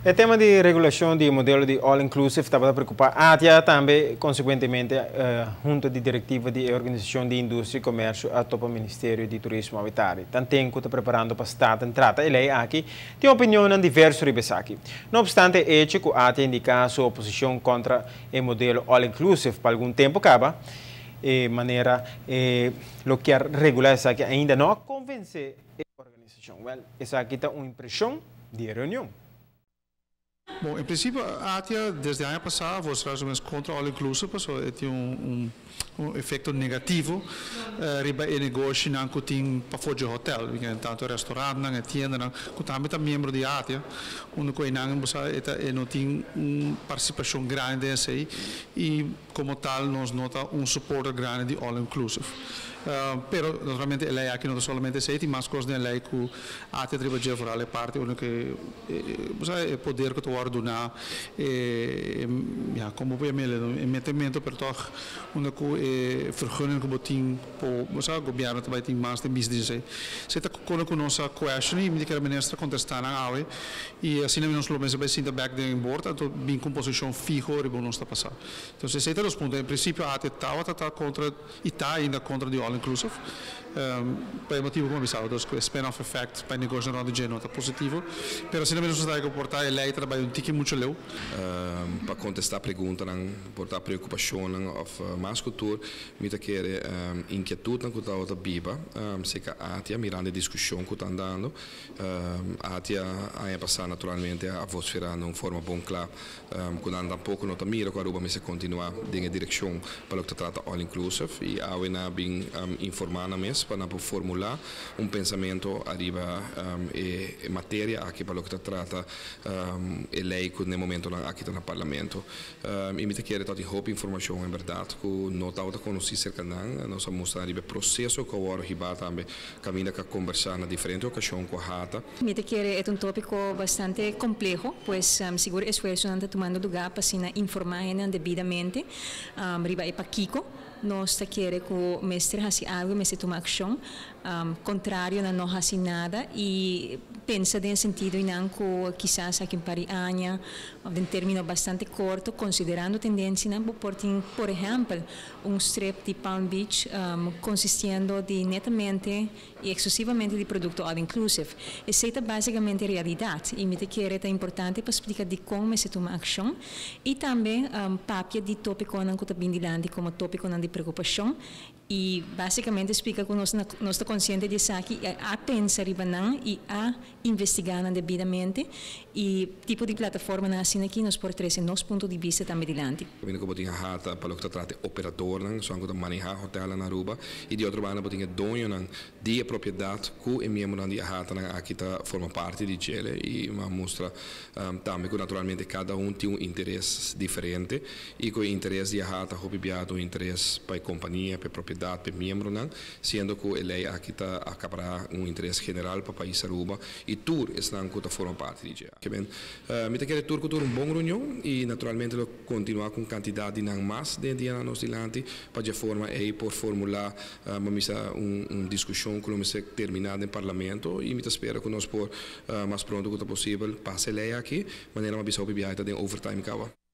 O tema de regulação do modelo de all-inclusive estava a preocupar a ATIA também, consequentemente, junto à diretiva de Organização de Indústria e Comércio a topo Ministério de Turismo Habitat. Tanto que está preparando para o Estado trata e lei aqui tem opinião em diversos ribes aqui. Não obstante, é que a ATIA indica sua oposição contra o modelo all-inclusive para algum tempo acaba, de maneira lo que regular isso aqui ainda não convence a organização. Essa aqui está uma impressão de reunião. Bom, em princípio, a ATIA, desde o ano passado, foi mais ou menos contra o all-inclusive, porque tem um efeito negativo riba e negócio que tem para fora do hotel, tanto restaurante, tienda, que também é membro da ATIA, onde não tem uma participação grande nessa e, como tal, nós nota suporte grande de all-inclusive. Pero naturalmente lei aqui não somente sei, tem mais coisas na lei que a ATIA trabalha para a parte onde que o poder que tu ordenar como vai o metimento per toch onde que vergunning que botin o governo também tem mais de business se está com nossa question e me que a ministra contestar na aula e assim nós lo pensa bem sim back in board então bem composição fijo e não está passando então se está os pontos em princípio a ATIA está contra e está ainda contra de all inclusive per motivo come bisogna dos spin-off effect per negócio não de nota positivo pero assim nós está que portar lei trabalho um tique muito leu para contestar perguntas portar preocupação of mais cultura me tá querer inquietude que tá outra biba se que a ATIA mirando a discussão que tá andando a ATIA a passar naturalmente a atmosfera não forma bom claro quando anda pouco não tá mira com a ruba me se continuar em direção para o que trata all inclusive e a na bem informar na mes para formular pensamento arriba e matéria aqui para o que trata e lei que no momento aqui no parlamento e me te querer toda hope informação em verdade que não está a conhecer cerca não nós mostrar o processo que o arriba também caminha a conversar na diferente ocasião com a ATA me te querer é tópico bastante complejo pues seguro esfuerzo anda tomando lugar para se informar devidamente arriba e para Kiko nós queremos que o mestre faça algo, mas se toma ação, contrário a não fazer nada e pensa no sentido em que quizás aqui em Parianha, em termino bastante curto, considerando tendência, por exemplo, strip de Palm Beach consistindo de netamente e exclusivamente de produto all-inclusive. Essa é basicamente a realidade e me quer é importante para explicar de como se toma ação e também papel de tópico que está bem como tópico de preocupação e basicamente explica que nós estamos conscientes de que a pensar e a investigar devidamente e tipo de plataforma assim aqui nós por trazer nosso ponto de vista também adiante. Quando eu botinha hata para o que trata operador não só quando manejar hotel na Aruba e de outra banda botinha dono não de propriedade que é membro da hata aqui tá forma parte de gele e uma mostra também que naturalmente cada tem interesse diferente e que o interesse de hata hobiado o interesse para a companhia para a propriedade para membro não sendo que ele aqui está a acabar interesse geral para o país Aruba e tour estão que forma parte de gele que bem me te quer tour que bom reunião e naturalmente continuar com quantidade de mais de dia nos dilante para forma aí por formular discussão que não se terminar no parlamento e me espero que nós por mais pronto que possível passe lei aqui maneira uma bisou bibiata de overtime cava